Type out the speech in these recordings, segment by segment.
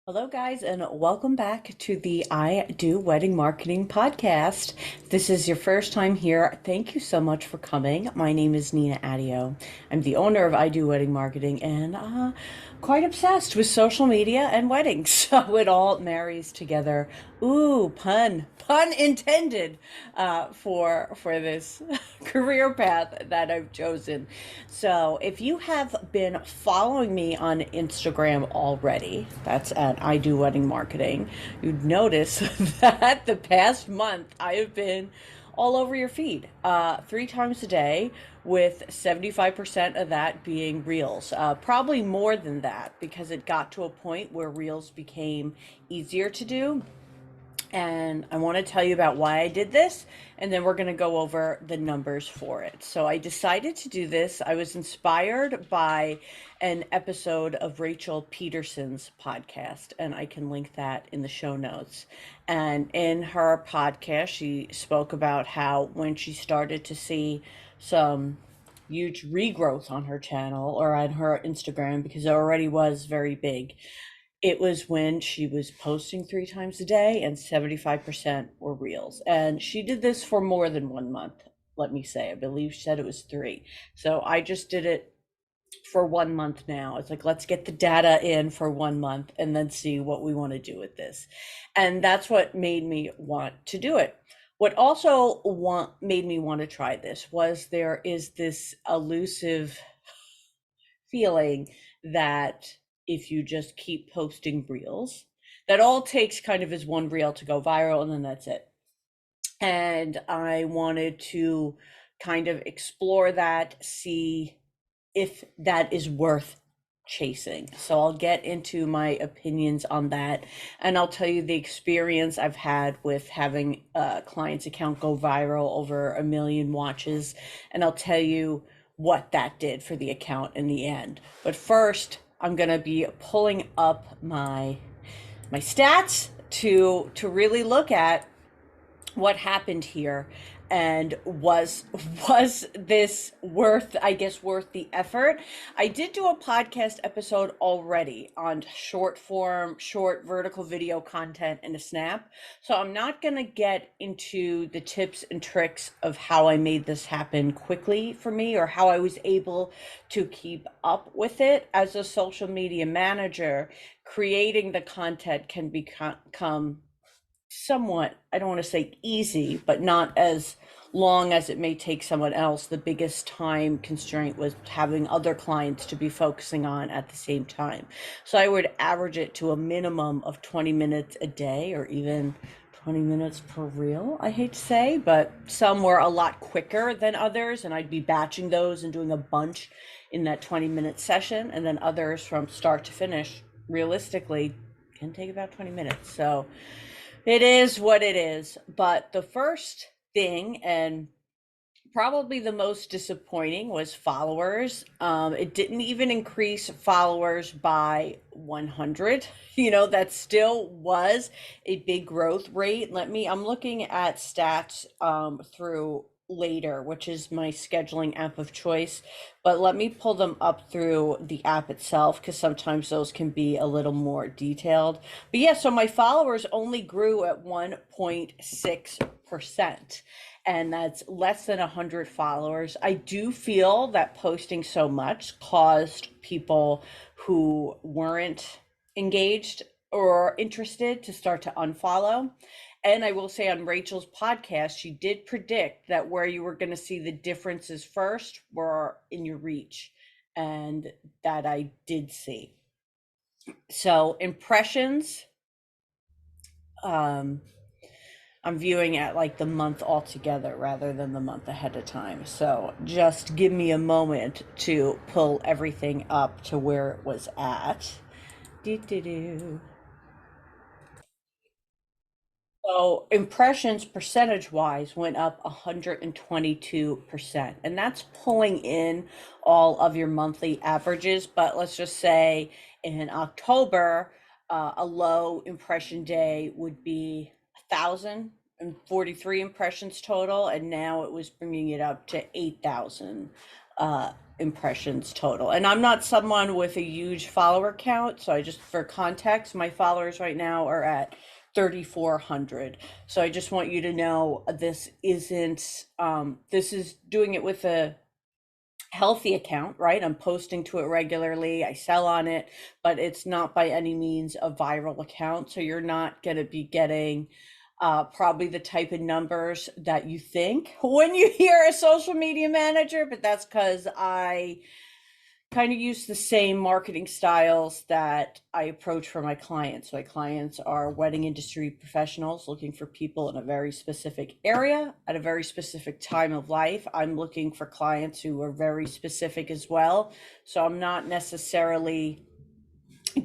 Hello, guys, and welcome back to the I Do Wedding Marketing podcast. If this is your first time here, thank you so much for coming. My name is Nina Adio. I'm the owner of I Do Wedding Marketing and quite obsessed with social media and weddings. So it all marries together. Ooh, pun intended for this career path that I've chosen. So if you have been following me on Instagram already, that's at I Do Wedding Marketing, you'd notice that the past month I have been all over your feed 3 times a day, with 75% of that being reels. Probably more than that because it got to a point where reels became easier to do, and I want to tell you about why I did this, and then we're going to go over the numbers for it. So I decided to do this. I was inspired by an episode of Rachel Pedersen's podcast, and I can link that in the show notes. And in her podcast, she spoke about how when she started to see some huge regrowth on her channel or on her Instagram, because it already was very big, it was when she was posting 3 times a day and 75% were reels. And she did this for more than 1 month, let me say. I believe she said it was 3. So I just did it for 1 month now. It's like, let's get the data in for 1 month and then see what we want to do with this. And that's what made me want to do it. What also made me want to try this was there is this elusive feeling that if you just keep posting reels, that all it takes kind of is one reel to go viral and then that's it. And I wanted to kind of explore that, see if that is worth chasing. So I'll get into my opinions on that, and I'll tell you the experience I've had with having a client's account go viral, over 1 million watches, and I'll tell you what that did for the account in the end. But first, I'm going to be pulling up my stats to really look at what happened here, and was this worth the effort. I did do a podcast episode already on short vertical video content in a snap, so I'm not going to get into the tips and tricks of how I made this happen quickly for me, or how I was able to keep up with it. As a social media manager, creating the content can become somewhat, I don't want to say easy, but not as long as it may take someone else. The biggest time constraint was having other clients to be focusing on at the same time. So I would average it to a minimum of 20 minutes a day, or even 20 minutes per reel, I hate to say, but some were a lot quicker than others, and I'd be batching those and doing a bunch in that 20-minute session. And then others from start to finish, realistically, can take about 20 minutes. So it is what it is. But the first thing, and probably the most disappointing, was followers. It didn't even increase followers by 100. That still was a big growth rate. I'm looking at stats through Later, which is my scheduling app of choice, but let me pull them up through the app itself, because sometimes those can be a little more detailed. But yeah, so my followers only grew at 1.6%, and that's less than 100 followers. I do feel that posting so much caused people who weren't engaged or interested to start to unfollow. And I will say, on Rachel's podcast, she did predict that where you were going to see the differences first were in your reach. And that I did see. So impressions, um, I'm viewing at like the month altogether rather than the month ahead of time. So just give me a moment to pull everything up to where it was at. Do, do, do. So impressions percentage wise went up 122%. And that's pulling in all of your monthly averages. But let's just say in October, a low impression day would be 1,043 impressions total. And now it was bringing it up to 8,000 impressions total. And I'm not someone with a huge follower count, so I just, for context, my followers right now are at 3,400. So I just want you to know this isn't this is doing it with a healthy account, right? I'm posting to it regularly. I sell on it, but it's not by any means a viral account. So you're not going to be getting probably the type of numbers that you think when you hear a social media manager, but that's because I kind of use the same marketing styles that I approach for my clients. My clients are wedding industry professionals looking for people in a very specific area at a very specific time of life. I'm looking for clients who are very specific as well. So I'm not necessarily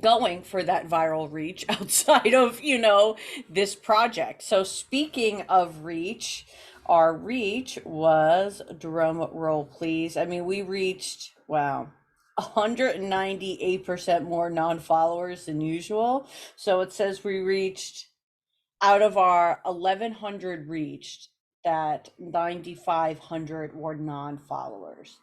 going for that viral reach outside of, this project. So speaking of reach, our reach was, drum roll please. I mean, we reached, wow, 198% more non-followers than usual. So it says we reached, out of our 1,100 reached, that 9,500 were non-followers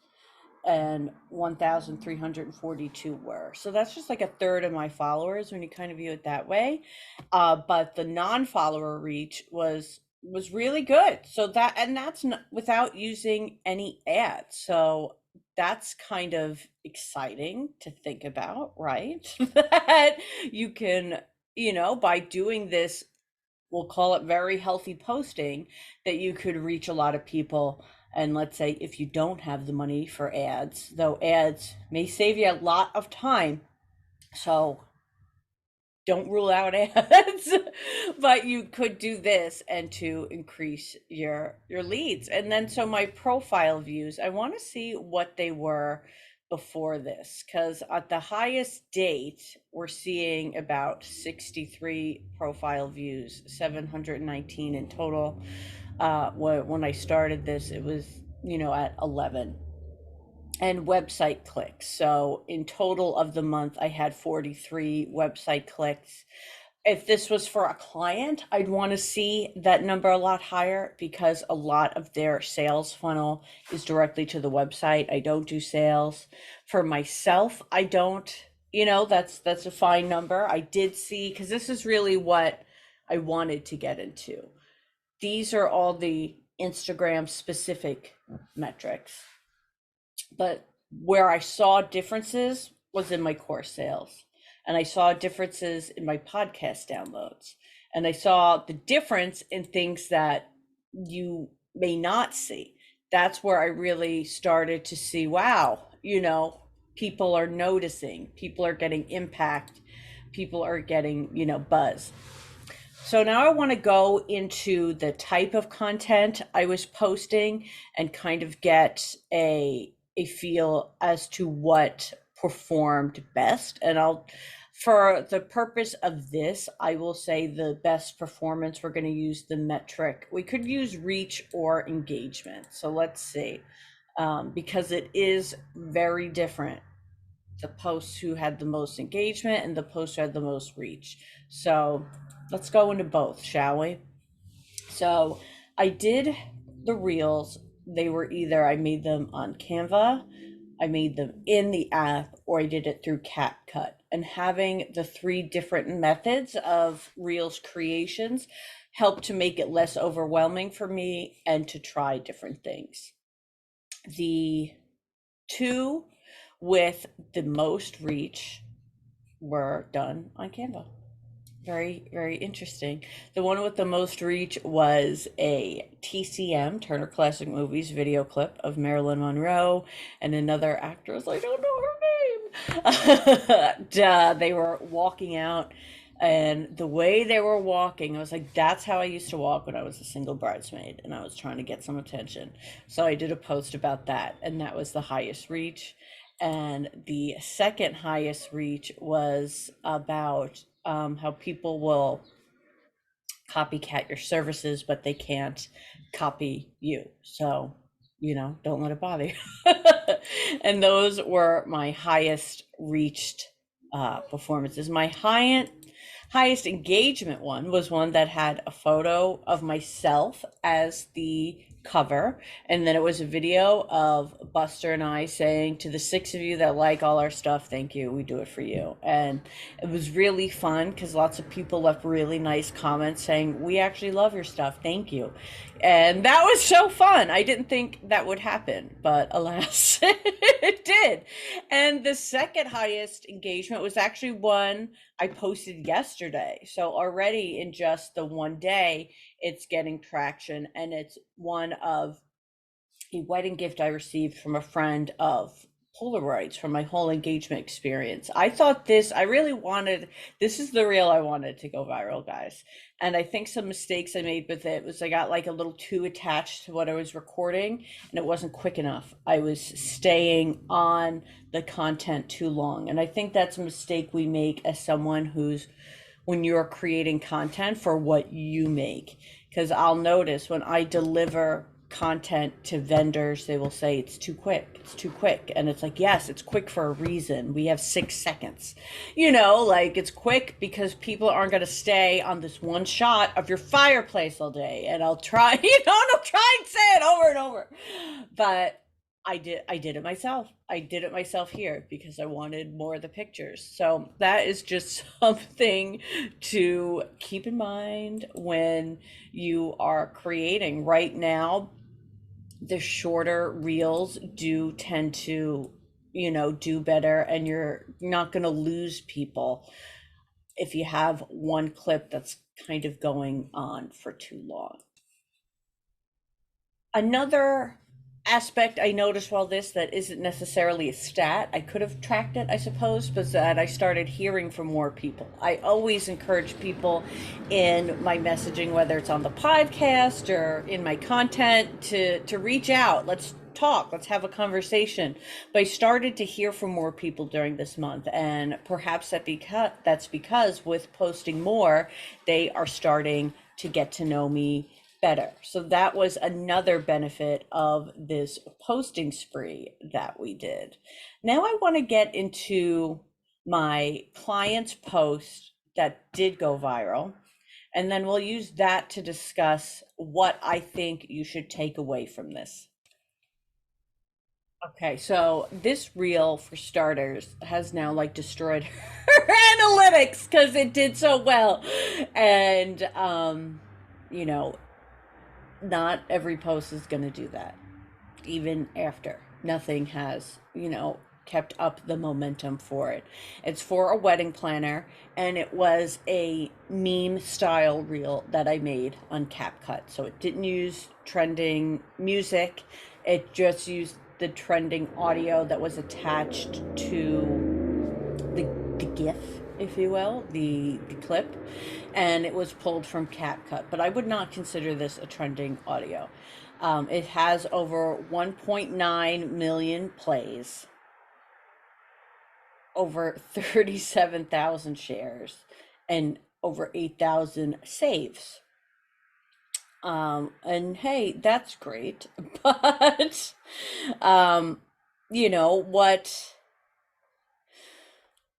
and 1,342 were. So that's just like a third of my followers when you kind of view it that way. But the non-follower reach was really good. So that's not, without using any ads. So that's kind of exciting to think about, right? That you can, by doing this, we'll call it very healthy posting, that you could reach a lot of people. And let's say if you don't have the money for ads, though ads may save you a lot of time, so don't rule out ads, but you could do this and to increase your leads. And then so my profile views, I want to see what they were before this, because at the highest date we're seeing about 63 profile views, 719 in total. When I started this, it was, at 11. And website clicks. So in total of the month, I had 43 website clicks. If this was for a client, I'd want to see that number a lot higher, because a lot of their sales funnel is directly to the website. I don't do sales. For myself, I don't, that's a fine number. I did see, because this is really what I wanted to get into. These are all the Instagram specific metrics. But where I saw differences was in my course sales, and I saw differences in my podcast downloads, and I saw the difference in things that you may not see. That's where I really started to see, wow, people are noticing, people are getting impact, people are getting, buzz. So now I want to go into the type of content I was posting and kind of get a feel as to what performed best. And for the purpose of this, I will say the best performance, we're going to use the metric. We could use reach or engagement. So let's see, because it is very different, the posts who had the most engagement and the posts who had the most reach. So let's go into both, shall we? So I did the reels. They were either I made them on Canva, I made them in the app, or I did it through CapCut. And having the 3 different methods of reels creations helped to make it less overwhelming for me and to try different things. The 2 with the most reach were done on Canva. Very, very interesting. The one with the most reach was a TCM, Turner Classic Movies, video clip of Marilyn Monroe and another actress. I don't know her name. They were walking out, and the way they were walking, I was like, that's how I used to walk when I was a single bridesmaid and I was trying to get some attention. So I did a post about that, and that was the highest reach. And the second highest reach was about how people will copycat your services, but they can't copy you. So, don't let it bother you. And those were my highest reached performances. My highest engagement one was one that had a photo of myself as the cover, and then it was a video of Buster and I saying, to the six of you that like all our stuff, thank you, we do it for you. And it was really fun because lots of people left really nice comments saying, we actually love your stuff, thank you. And that was so fun. I didn't think that would happen, but alas, it did. And the second highest engagement was actually one I posted yesterday. So already in just the one day, it's getting traction, and it's one of a wedding gift I received from a friend of Polaroids from my whole engagement experience. I thought I really wanted, this is the reel I wanted to go viral, guys. And I think some mistakes I made with it was I got like a little too attached to what I was recording, and it wasn't quick enough. I was staying on the content too long. And I think that's a mistake we make as someone who's, when you're creating content for what you make. Because I'll notice when I deliver content to vendors, they will say it's too quick, it's too quick. And it's like, yes, it's quick for a reason. We have 6 seconds. Like it's quick because people aren't going to stay on this one shot of your fireplace all day. And I'll try, and I'll try and say it over and over. But I did it myself. I did it myself here because I wanted more of the pictures. So that is just something to keep in mind when you are creating. Right now, the shorter reels do tend to, do better, and you're not going to lose people if you have one clip that's kind of going on for too long. Another aspect I noticed while that isn't necessarily a stat, I could have tracked it, I suppose, but that I started hearing from more people. I always encourage people in my messaging, whether it's on the podcast or in my content, to reach out. Let's talk, let's have a conversation. But I started to hear from more people during this month, and perhaps that's because with posting more, they are starting to get to know me better. So that was another benefit of this posting spree that we did. Now I want to get into my client's post that did go viral, and then we'll use that to discuss what I think you should take away from this. Okay, so this reel, for starters, has now like destroyed her analytics because it did so well. And you know, not every post is going to do that, even after. Nothing has, kept up the momentum for it. It's for a wedding planner, and it was a meme style reel that I made on CapCut. So it didn't use trending music, it just used the trending audio that was attached to the GIF, if you will, the clip, and it was pulled from CapCut. But I would not consider this a trending audio. It has over 1.9 million plays, over 37,000 shares, and over 8,000 saves. And hey, that's great, but um, you know what?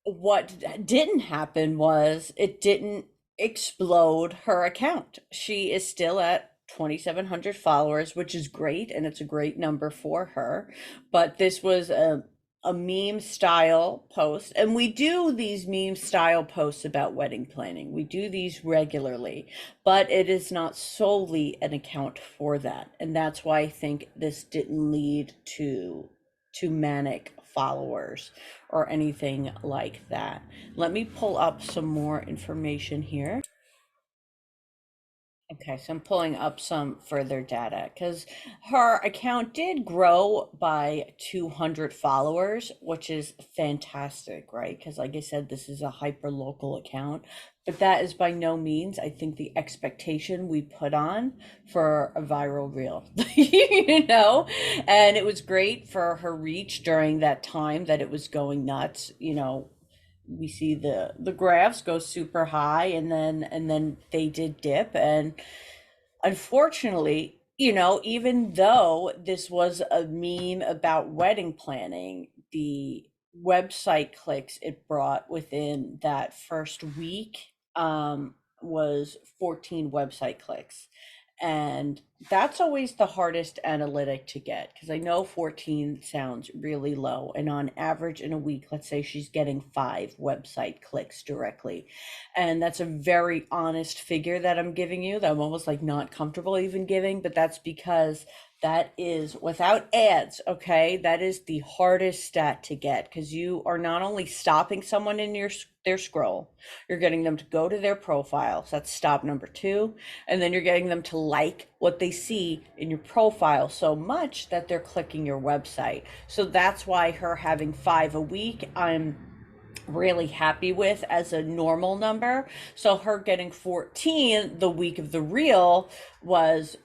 What didn't happen was it didn't explode her account. She is still at 2,700 followers, which is great, and it's a great number for her. But this was a meme style post, and we do these meme style posts about wedding planning. We do these regularly, but it is not solely an account for that. And that's why I think this didn't lead to manic followers or anything like that. Let me pull up some more information here. Okay, so I'm pulling up some further data because her account did grow by 200 followers, which is fantastic, right? Because, like I said, this is a hyper local account, but that is by no means, I think, the expectation we put on for a viral reel, and it was great for her reach during that time that it was going nuts. We see the graphs go super high, and then they did dip, and unfortunately, even though this was a meme about wedding planning, the website clicks it brought within that first week was 14 website clicks. And that's always the hardest analytic to get, because I know 14 sounds really low. And on average in a week, let's say she's getting 5 website clicks directly. And that's a very honest figure that I'm giving you, that I'm almost like not comfortable even giving, but that's because that is without ads. Okay, that is the hardest stat to get, because you are not only stopping someone in their scroll, you're getting them to go to their profile. So that's stop number 2. And then you're getting them to like what they see in your profile so much that they're clicking your website. So that's why her having 5 a week, I'm really happy with as a normal number. So her getting 14 the week of the reel was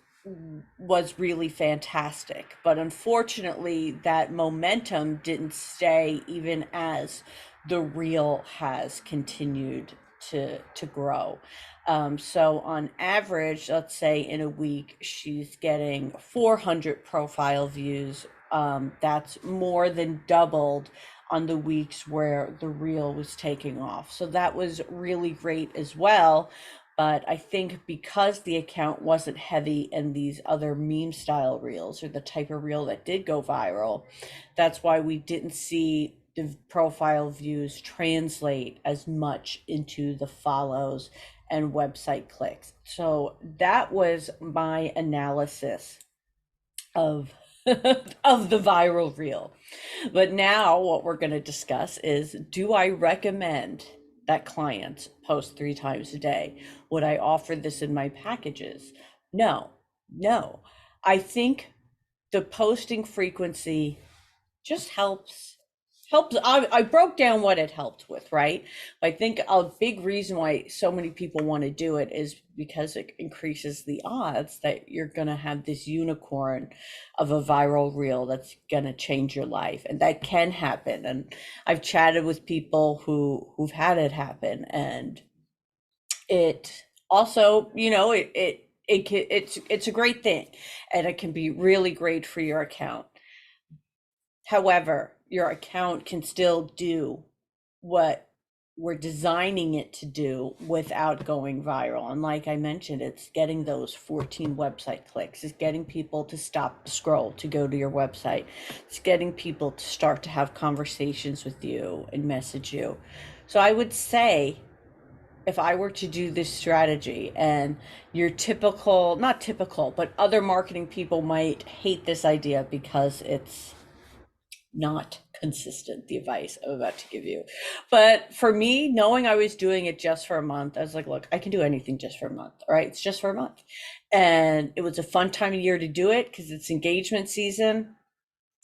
really fantastic. But unfortunately, that momentum didn't stay even as the reel has continued to grow. So on average, let's say in a week, she's getting 400 profile views. That's more than doubled on the weeks where the reel was taking off. So that was really great as well. But I think because the account wasn't heavy in these other meme style reels, or the type of reel that did go viral, that's why we didn't see the profile views translate as much into the follows and website clicks. So that was my analysis of of the viral reel. But now what we're going to discuss is, do I recommend that clients post 3 times a day? Would I offer this in my packages? No, no. I think the posting frequency just helps. I broke down what it helped with, right? I think a big reason why so many people want to do it is because it increases the odds that you're going to have this unicorn of a viral reel that's going to change your life. And that can happen. And I've chatted with people who've had it happen, and it also, it's a great thing, and it can be really great for your account. However, your account can still do what we're designing it to do without going viral. And like I mentioned, it's getting those 14 website clicks, it's getting people to stop the scroll to go to your website, it's getting people to start to have conversations with you and message you. So I would say, if I were to do this strategy, and your typical, not typical, but other marketing people might hate this idea because it's not consistent, the advice I'm about to give you. But for me, knowing I was doing it just for a month, I was like, look, I can do anything just for a month. All right, it's just for a month. And it was a fun time of year to do it because it's engagement season,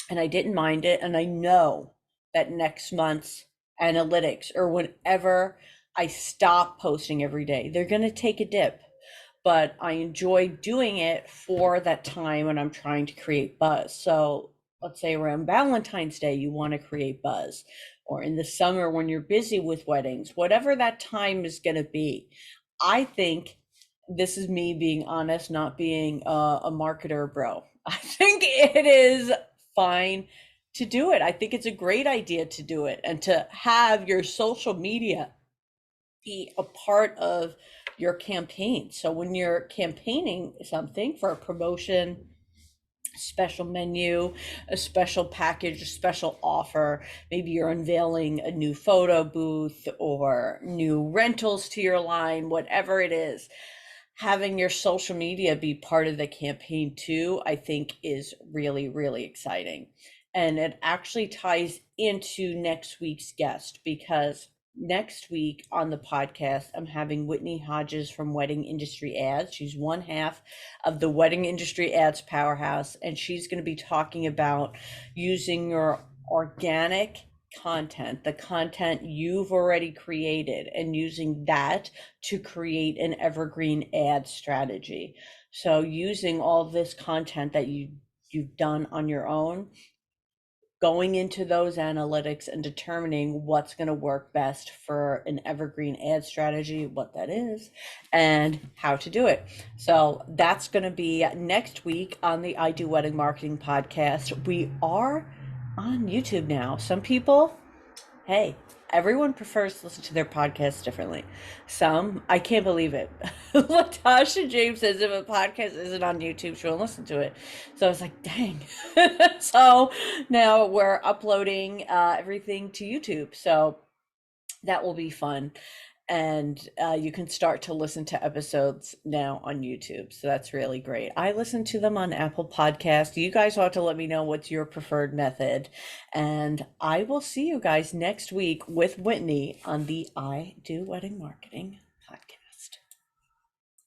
and I didn't mind it. And I know that next month's analytics, or whenever I stop posting every day, they're going to take a dip. But I enjoy doing it for that time when I'm trying to create buzz. So let's say around Valentine's Day, you want to create buzz, or in the summer when you're busy with weddings, whatever that time is going to be. I think, this is me being honest, not being a marketer bro. I think it is fine to do it. I think it's a great idea to do it, and to have your social media be a part of your campaign. So when you're campaigning something for a promotion, special menu, a special package, a special offer, maybe you're unveiling a new photo booth or new rentals to your line, whatever it is, having your social media be part of the campaign too, I think is really, really exciting. And it actually ties into next week's guest, because next week on the podcast, I'm having Whitney Hodges from Wedding Industry Ads. She's one half of the Wedding Industry Ads powerhouse, and she's going to be talking about using your organic content, the content you've already created, and using that to create an evergreen ad strategy. So using all this content that you've done on your own, going into those analytics and determining what's going to work best for an evergreen ad strategy, what that is, and how to do it. So that's going to be next week on the I Do Wedding Marketing podcast. We are on YouTube now. Some people, hey, everyone prefers to listen to their podcasts differently. Some, I can't believe it. Latasha James says if a podcast isn't on YouTube, she won't listen to it. So I was like, dang. So now we're uploading everything to YouTube. So that will be fun. And you can start to listen to episodes now on YouTube. So that's really great. I listen to them on Apple Podcasts. You guys want to let me know what's your preferred method. And I will see you guys next week with Whitney on the I Do Wedding Marketing